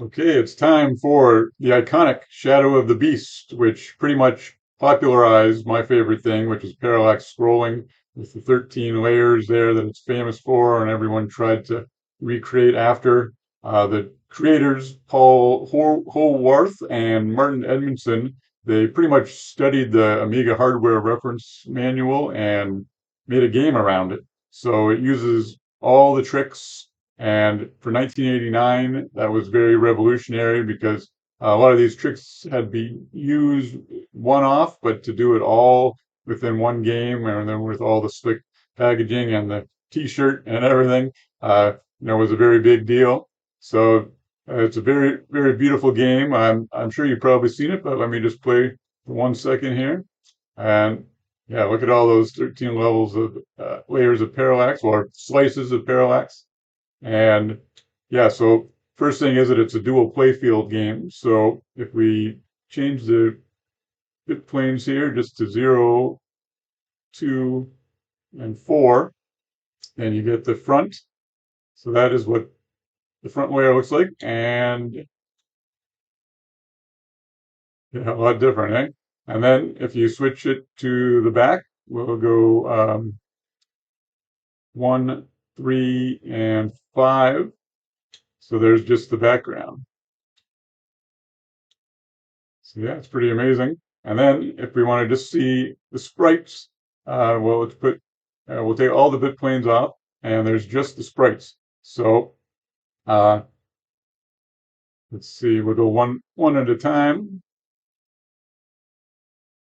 Okay, it's time for the iconic Shadow of the Beast, which pretty much popularized my favorite thing, which is parallax scrolling with the 13 layers there that it's famous for, and everyone tried to recreate after. The creators, Paul Holwarth and Martin Edmondson, they pretty much studied the Amiga hardware reference manual and made a game around it. So it uses all the tricks, and for 1989, that was very revolutionary because a lot of these tricks had been used one-off, but to do it all within one game, and then with all the slick packaging and the T-shirt and everything, was a very big deal. So it's a very, very beautiful game. I'm sure you've probably seen it, but let me just play for 1 second here. And yeah, look at all those 13 levels of layers of parallax or slices of parallax. And yeah, so first thing is that it's a dual playfield game. So if we change the bit planes here just to 0, 2, and 4, then you get the front. So that is what the front layer looks like. And yeah, a lot different, eh? And then if you switch it to the back, we'll go 1, 3, and 5. So there's just the background. So yeah, it's pretty amazing. And then if we want to just see the sprites, well, we'll take all the bit planes off, and there's just the sprites. So uh, let's see, we'll go one at a time.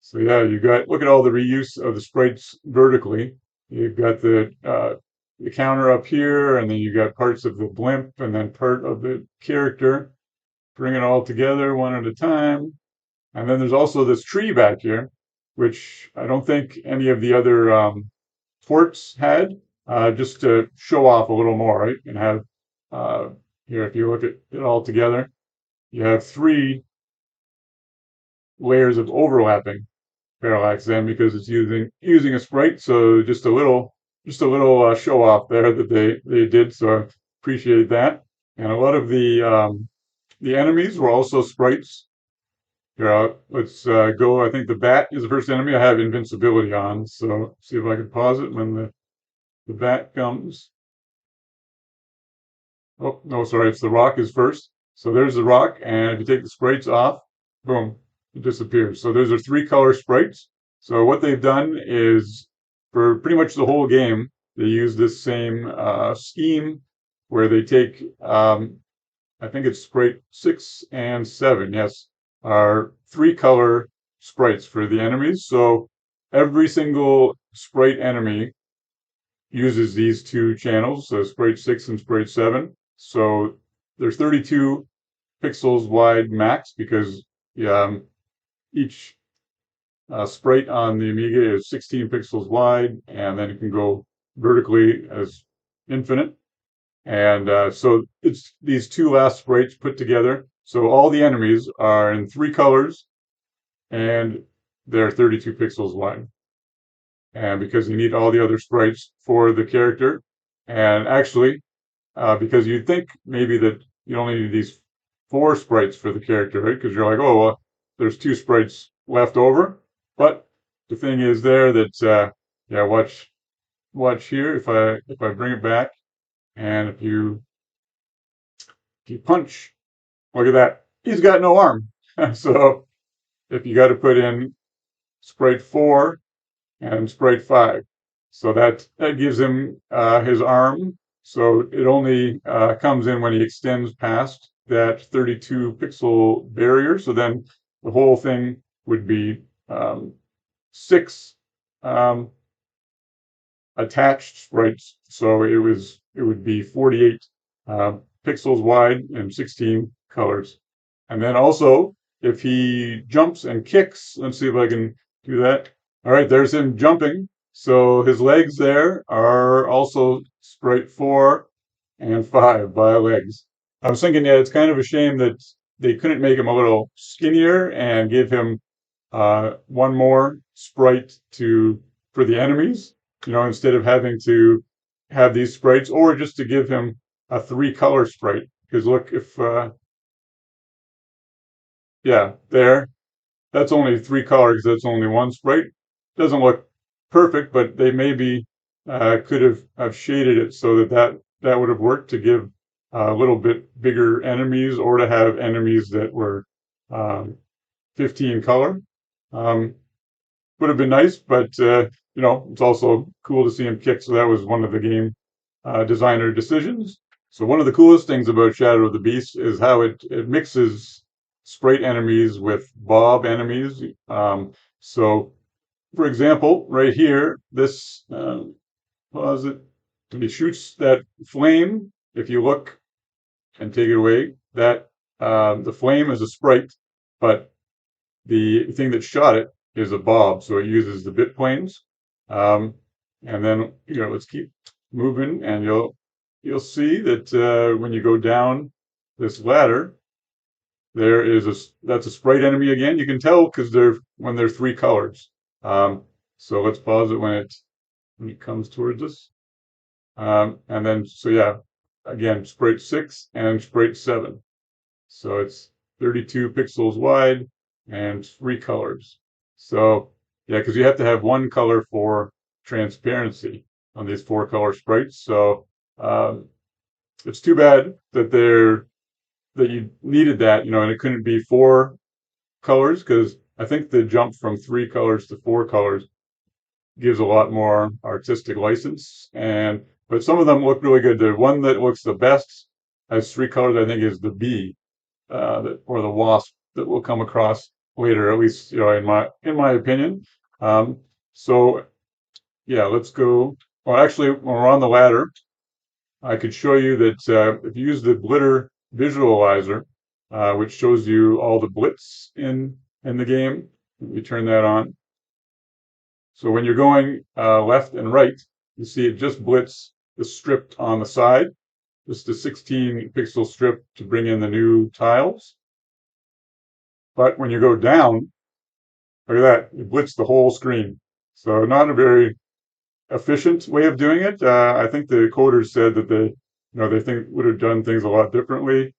So yeah, look at all the reuse of the sprites vertically. You've got the counter up here, and then you got parts of the blimp, and then part of the character. Bring it all together one at a time. And then there's also this tree back here, which I don't think any of the other ports had, just to show off a little more, right? And have uh, here, if you look at it all together, you have 3 layers of overlapping parallax then because it's using a sprite. So just a little show off there that they did. So I appreciate that. And a lot of the enemies were also sprites. Yeah, let's go. I think the bat is the first enemy. I have invincibility on, so see if I can pause it when the bat comes. Oh, no, sorry, it's the rock is first. So there's the rock, and if you take the sprites off, boom, it disappears. So those are 3 color sprites. So what they've done is for pretty much the whole game, they use this same scheme where they take I think it's sprite 6 and 7, yes, are 3 color sprites for the enemies. So every single sprite enemy uses these 2 channels, so sprite 6 and sprite 7. So there's 32 pixels wide max because each sprite on the Amiga is 16 pixels wide, and then it can go vertically as infinite. And so it's these 2 last sprites put together. So all the enemies are in 3 colors, and they're 32 pixels wide. And because you need all the other sprites for the character, and actually, because you'd think maybe that you only need these 4 sprites for the character, right? Because you're like, oh, well, there's 2 sprites left over. But the thing is there that, yeah, watch here. If I bring it back, and if you punch, look at that. He's got no arm. So if you got to put in sprite 4 and sprite 5, so that gives him his arm. So it only comes in when he extends past that 32 pixel barrier. So then the whole thing would be 6 um, attached sprites. So it would be 48 pixels wide and 16 colors. And then also, if he jumps and kicks, let's see if I can do that. All right, there's him jumping. So his legs there are also sprite 4 and 5 by legs. I was thinking, yeah, it's kind of a shame that they couldn't make him a little skinnier and give him one more sprite for the enemies, instead of having to have these sprites, or just to give him a 3 color sprite. Because look, yeah, there. That's only three colors. That's only one sprite. Doesn't look perfect, but they maybe could have shaded it so that would have worked to give a little bit bigger enemies, or to have enemies that were um, 15 color. Um, would have been nice, but it's also cool to see him kick. So that was one of the game designer decisions. So one of the coolest things about Shadow of the Beast is how it mixes sprite enemies with Bob enemies. So, for example, right here, this pause it. When he shoots that flame, if you look and take it away, that the flame is a sprite, but the thing that shot it is a Bob, so it uses the bit planes. Um, and then let's keep moving, and you'll see that when you go down this ladder, that's a sprite enemy again. You can tell because they're three colors. So let's pause it when it comes towards us. And then so yeah, again sprite 6 and sprite 7. So it's 32 pixels wide and three colors. So yeah, because you have to have one color for transparency on these four color sprites. So um, it's too bad that you needed that, and it couldn't be four colors, because I think the jump from three colors to four colors gives a lot more artistic license. But some of them look really good. The one that looks the best has three colors, I think, is the bee or the wasp that we'll come across later, at least in my opinion. Um, so yeah, let's go. Well, actually, when we're on the ladder, I could show you that if you use the glitter visualizer, which shows you all the blitz in the game, let me turn that on. So when you're going left and right, you see it just blitz the strip on the side, just a 16 pixel strip to bring in the new tiles. But when you go down, look at that, it blitzed the whole screen. So not a very efficient way of doing it. I think the coders said that they think would have done things a lot differently,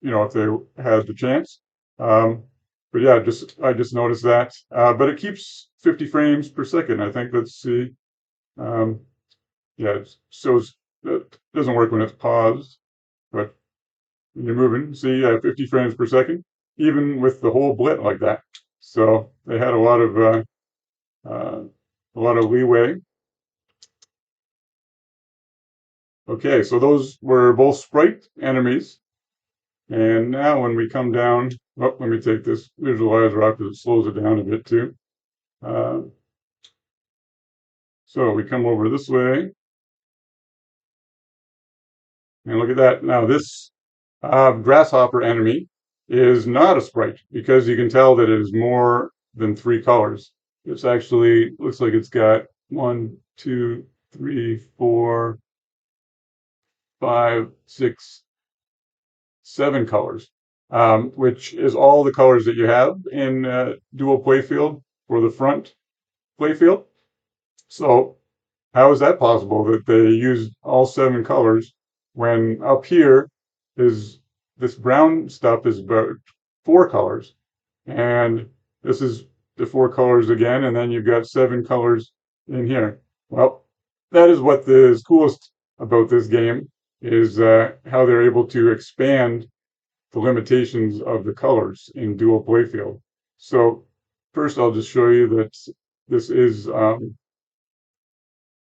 if they had the chance. Um, but yeah, I just noticed that. But it keeps 50 frames per second. I think. Let's see. Um, yeah, it shows that doesn't work when it's paused, but when you're moving, see, 50 frames per second, even with the whole blit like that. So they had uh, a lot of leeway. Okay, so those were both sprite enemies. And now when we come down, let me take this visualizer off because it slows it down a bit too. Uh, so we come over this way, and look at that. Now this grasshopper enemy is not a sprite, because you can tell that it is more than three colors. It's actually looks like it's got 1, 2, 3, 4, 5, 6, 7 colors, which is all the colors that you have in dual playfield for the front playfield. So how is that possible that they used all 7 colors when up here is this brown stuff is about 4 colors, and this is the 4 colors again, and then you've got 7 colors in here. Well, that is what is coolest about this game, is how they're able to expand the limitations of the colors in dual playfield. So first I'll just show you that this is on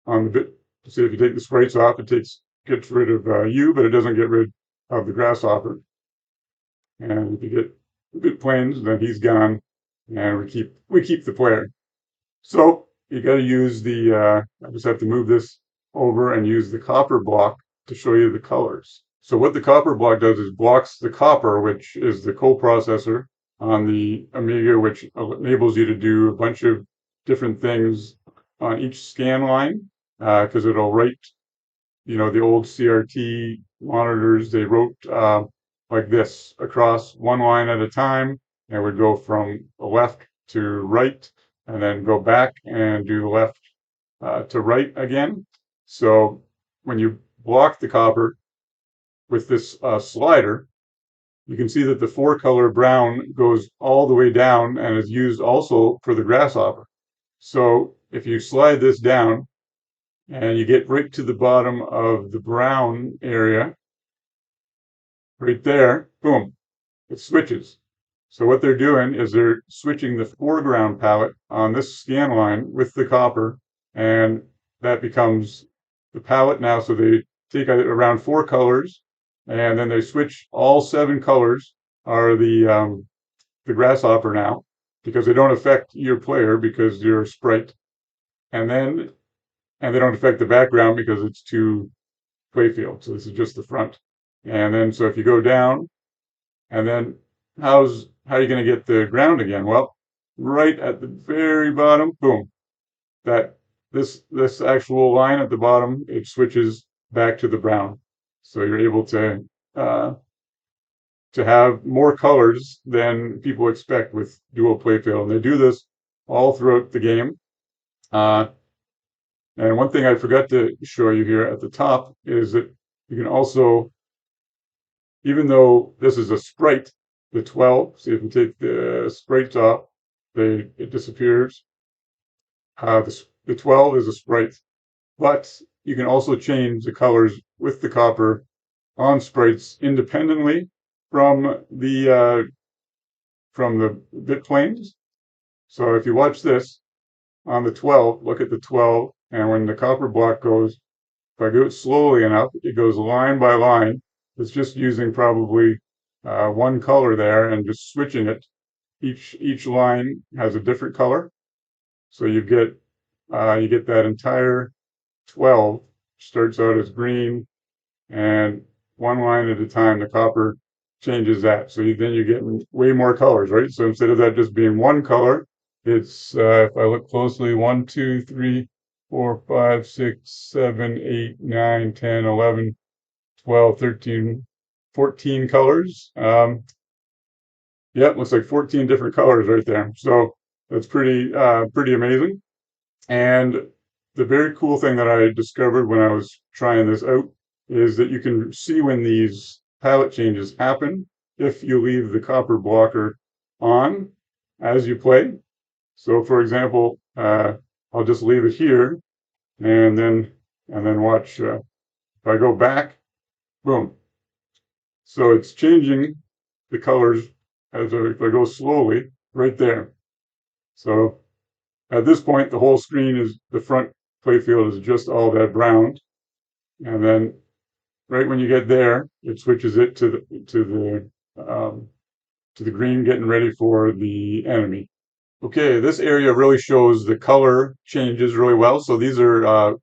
the bit. See, if you take the sprites off, it gets rid of you, but it doesn't get rid of the grasshopper. And if you get the bit planes, then he's gone, and we keep the player. So you got to use I just have to move this over and use the copper block to show you the colors. So what the copper block does is blocks the copper, which is the coprocessor on the Amiga, which enables you to do a bunch of different things on each scan line, because it'll write, the old CRT monitors, they wrote like this across one line at a time, and would go from left to right, and then go back and do left to right again. So when you block the copper with this slider, you can see that the 4-color brown goes all the way down and is used also for the grasshopper. So if you slide this down and you get right to the bottom of the brown area, right there, boom, it switches. So what they're doing is they're switching the foreground palette on this scan line with the copper, and that becomes the palette now. So they take around 4 colors, and then they switch all 7 colors are the grasshopper now, because they don't affect your player because you're a sprite, and they don't affect the background because it's to playfield. So this is just the front, and then so if you go down, and then how are you going to get the ground again? Well, right at the very bottom, boom, that this actual line at the bottom, it switches back to the brown. So you're able to have more colors than people expect with dual playfield. And they do this all throughout the game. And one thing I forgot to show you here at the top is that you can also, even though this is a sprite, the 12, see if you take the sprites off, it disappears. The 12 is a sprite, but you can also change the colors with the copper on sprites independently from the bit planes. So if you watch this on the 12, look at the 12, and when the copper block goes, if I go it slowly enough, it goes line by line. It's just using probably one color there and just switching it. Each line has a different color, so you get that entire 12 starts out as green, and one line at a time, the copper changes that. So then you get way more colors, right? So instead of that just being one color, it's if I look closely, 1, 2, 3, 4, 5, 6, 7, 8, 9, 10, 11, 12, 13, 14 colors. Yep, looks like 14 different colors right there. So that's pretty amazing. And the very cool thing that I discovered when I was trying this out is that you can see when these palette changes happen if you leave the copper blocker on as you play. So for example, I'll just leave it here, and then watch. If I go back, boom. So it's changing the colors if I go slowly right there. So at this point, the whole screen is the front playfield is just all that brown, and then right when you get there, it switches it to the green, getting ready for the enemy. Okay, this area really shows the color changes really well. So these are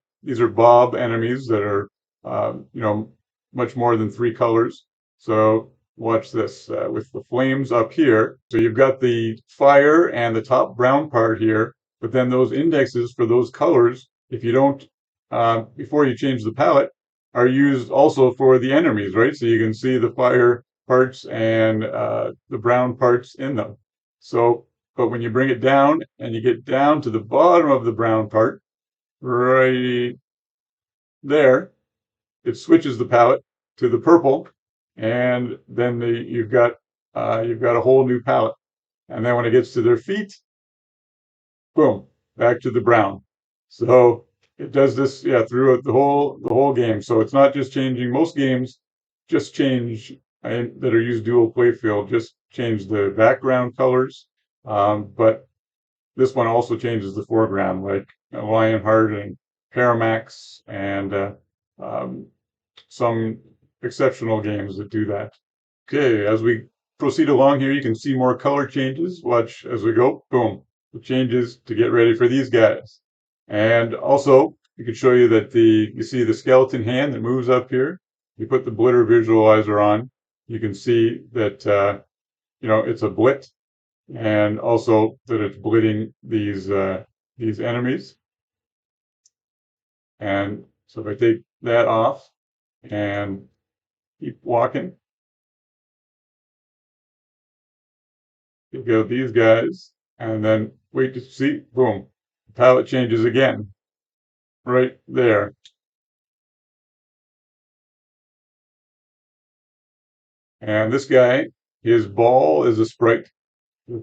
Bob enemies that are much more than 3 colors. So watch this with the flames up here. So you've got the fire and the top brown part here, but then those indexes for those colors, if you don't before you change the palette, are used also for the enemies, right? So you can see the fire parts and the brown parts in them. So, but when you bring it down and you get down to the bottom of the brown part, right there, it switches the palette to the purple, and then you've got a whole new palette. And then when it gets to their feet, boom, back to the brown. So it does this, yeah, throughout the whole game. So it's not just changing. Most games just change that are used dual playfield, just change the background colors. But this one also changes the foreground, like Lionheart and Parallax and some exceptional games that do that. Okay, as we proceed along here, you can see more color changes. Watch as we go. Boom. The changes to get ready for these guys. And also, you can show you that you see the skeleton hand that moves up here. You put the blitter visualizer on, you can see that it's a blit, and also that it's blitting these enemies. And so if I take that off and keep walking, you go these guys, and then wait to see, boom, the palette changes again, right there. And this guy his ball is a sprite. If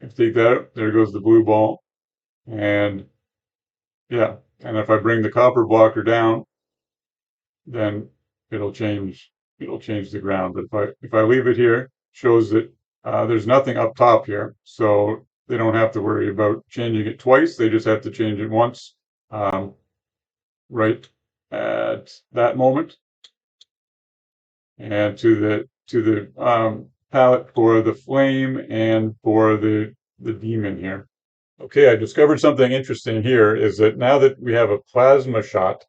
you take that out, there goes the blue ball. And yeah, and if I bring the copper blocker down, then it'll change the ground. But if I leave it here, shows that there's nothing up top here, so they don't have to worry about changing it twice. They just have to change it once, um, right at that moment, and to the palette for the flame and for the demon here. Okay, I discovered something interesting here is that now that we have a plasma shot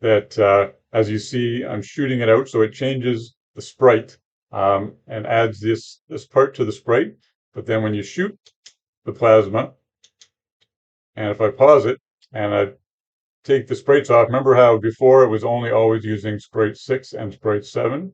that, as you see, I'm shooting it out, so it changes the sprite and adds this part to the sprite. But then when you shoot the plasma, and if I pause it and I take the sprites off, remember how before it was only always using sprite 6 and sprite 7?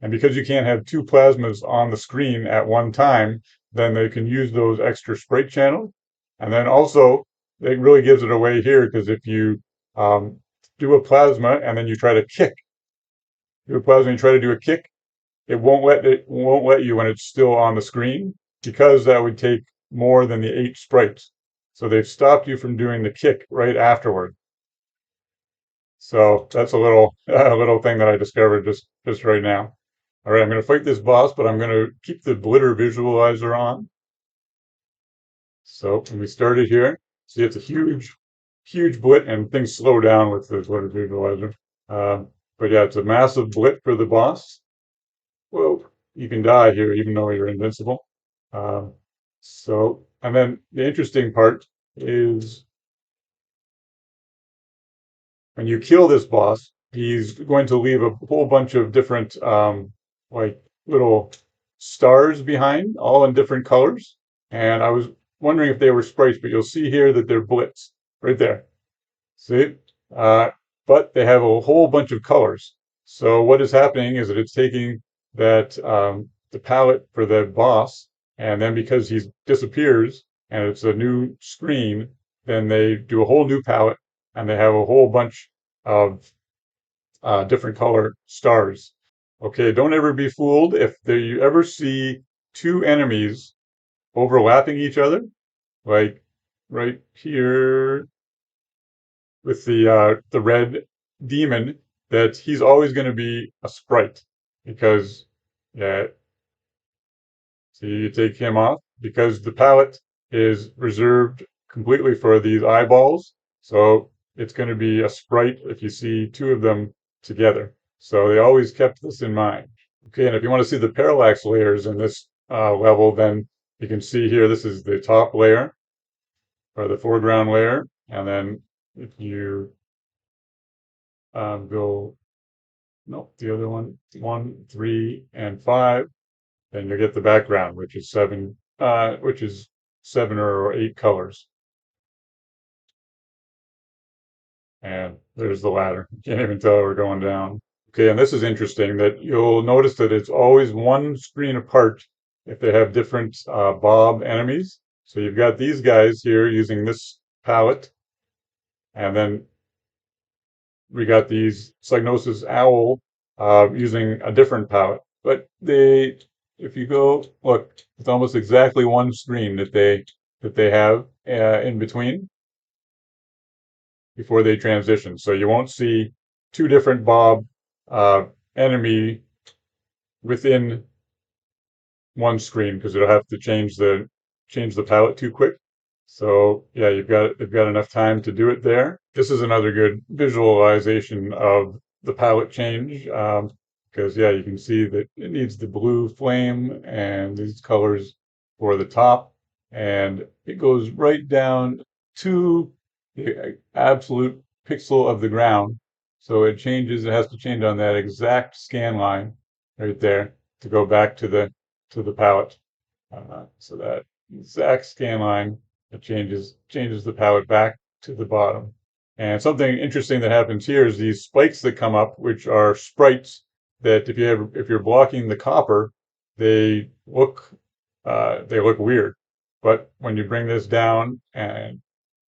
And because you can't have two plasmas on the screen at one time, then they can use those extra sprite channels. And then also, it really gives it away here because if you do a plasma and then you try to kick, do a plasma and you try to do a kick, it won't let you when it's still on the screen because that would take more than the 8 sprites. So they've stopped you from doing the kick right afterward. So that's a little thing that I discovered just right now. All right, I'm going to fight this boss, but I'm going to keep the blitter visualizer on. So when we started here, see it's a huge blit, and things slow down with the blitter visualizer. But yeah, it's a massive blit for the boss. Whoa, you can die here even though you're invincible. Um, and then the interesting part is when you kill this boss, he's going to leave a whole bunch of different like little stars behind, all in different colors. And I was wondering if they were sprites, but you'll see here that they're blits right there. See? Uh, but they have a whole bunch of colors. So what is happening is that it's taking that the palette for the boss, and then because he disappears and it's a new screen, then they do a whole new palette and they have a whole bunch of different color stars. Okay, don't ever be fooled if you ever see two enemies overlapping each other, like right here with the red demon, that he's always going to be a sprite because yeah, so you take him off because the palette is reserved completely for these eyeballs. So it's going to be a sprite if you see two of them together. So they always kept this in mind. Okay, and if you want to see the parallax layers in this level, then you can see here, this is the top layer or the foreground layer. And then if you go, nope, the other one, 1, 3, and 5, then you get the background, which is seven or 8 colors. And there's the ladder. You can't even tell we're going down. Okay, and this is interesting that you'll notice that it's always one screen apart if they have different Bob enemies. So you've got these guys here using this palette, and then we got these Psygnosis Owl using a different palette. But if you go look, it's almost exactly one screen that they have in between before they transition. So you won't see two different Bob enemy within one screen because it'll have to change the palette too quick. So yeah, they've got enough time to do it there. This is another good visualization of the palette change because yeah, you can see that it needs the blue flame and these colors for the top, and it goes right down to the absolute pixel of the ground. So it has to change on that exact scan line right there to go back to the palette. So that exact scan line, it changes the palette back to the bottom. And something interesting that happens here is these spikes that come up, which are sprites that if you're blocking the copper, they look weird. But when you bring this down and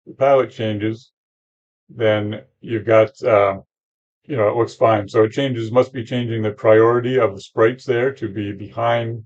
the palette changes, then you've got it looks fine. So it must be changing the priority of the sprites there to be behind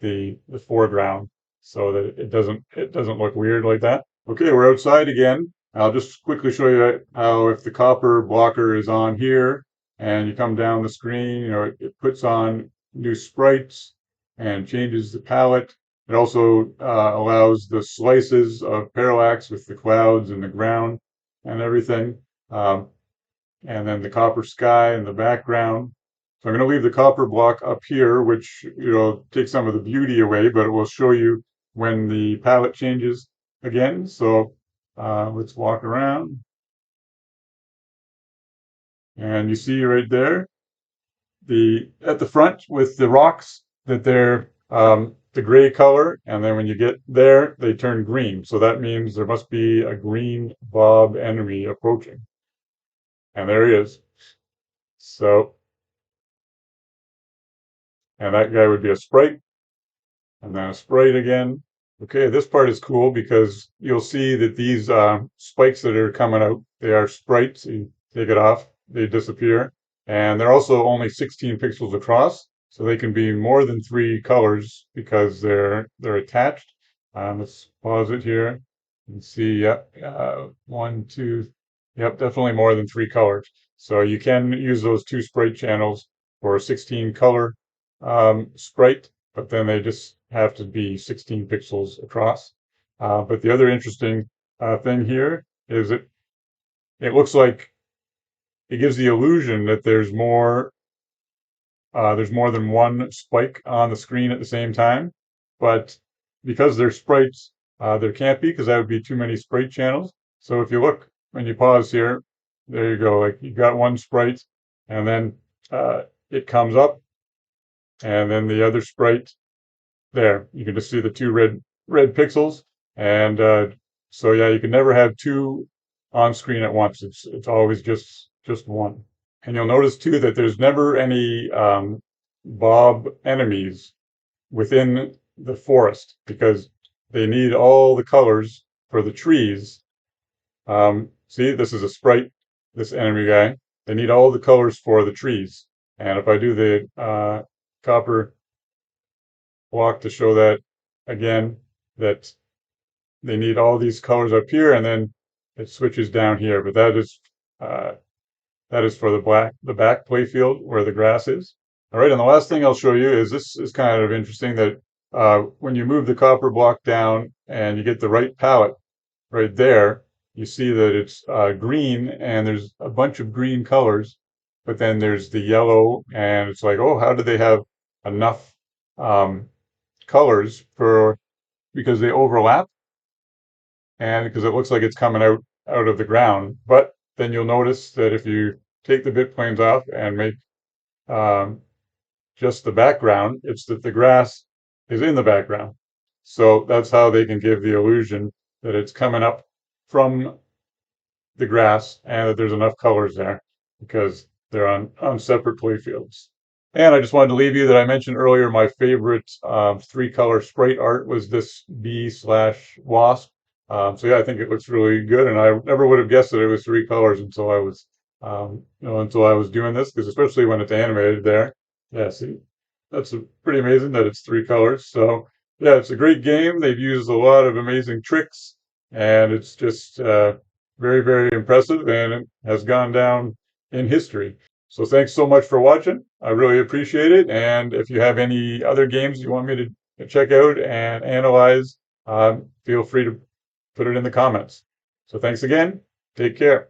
the foreground so that it doesn't look weird like that. Okay, we're outside again. I'll just quickly show you how if the copper blocker is on here and you come down the screen, it puts on new sprites and changes the palette. It also allows the slices of parallax with the clouds and the ground and everything. And then the copper sky in the background. So I'm going to leave the copper block up here, which takes some of the beauty away, but it will show you when the palette changes again. So let's walk around. And you see right there, at the front with the rocks, that they're the gray color, and then when you get there, they turn green. So that means there must be a green Bob enemy approaching. And there he is. So, and that guy would be a sprite, and then a sprite again. Okay, this part is cool because you'll see that these spikes that are coming out, they are sprites. You take it off, they disappear. And they're also only 16 pixels across, so they can be more than 3 colors because they're attached. Let's pause it here and see. Yep, 1, 2. Yep, definitely more than 3 colors. So you can use those 2 sprite channels for a 16 color sprite, but then they just have to be 16 pixels across. But the other interesting thing here is it looks like it gives the illusion that there's more than one spike on the screen at the same time. But because they're sprites, there can't be, because that would be too many sprite channels. So if you look, when you pause here, there you go. Like you got one sprite, and then it comes up, and then the other sprite there. You can just see the 2 red pixels, and so yeah, you can never have 2 on screen at once. It's always just one. And you'll notice too that there's never any Bob enemies within the forest because they need all the colors for the trees. See, this is a sprite, this enemy guy. They need all the colors for the trees. And if I do the copper block to show that again, that they need all these colors up here, and then it switches down here. But that is for the back playfield where the grass is. All right, and the last thing I'll show you is this is kind of interesting that when you move the copper block down and you get the right palette right there, you see that it's green and there's a bunch of green colors, but then there's the yellow, and it's like, oh, how do they have enough colors because they overlap, and because it looks like it's coming out of the ground. But then you'll notice that if you take the bit planes off and make just the background, it's that the grass is in the background. So that's how they can give the illusion that it's coming up from the grass and that there's enough colors there because they're on separate playfields. And I just wanted to leave you that I mentioned earlier my favorite 3-color sprite art was this bee/wasp. So yeah, I think it looks really good, and I never would have guessed that it was 3 colors until I was doing this, because especially when it's animated there. Yeah, see, that's pretty amazing that it's 3 colors. So yeah, it's a great game. They've used a lot of amazing tricks, and it's just very, very impressive, and it has gone down in history. So thanks so much for watching. I really appreciate it. And if you have any other games you want me to check out and analyze, feel free to put it in the comments. So thanks again. Take care.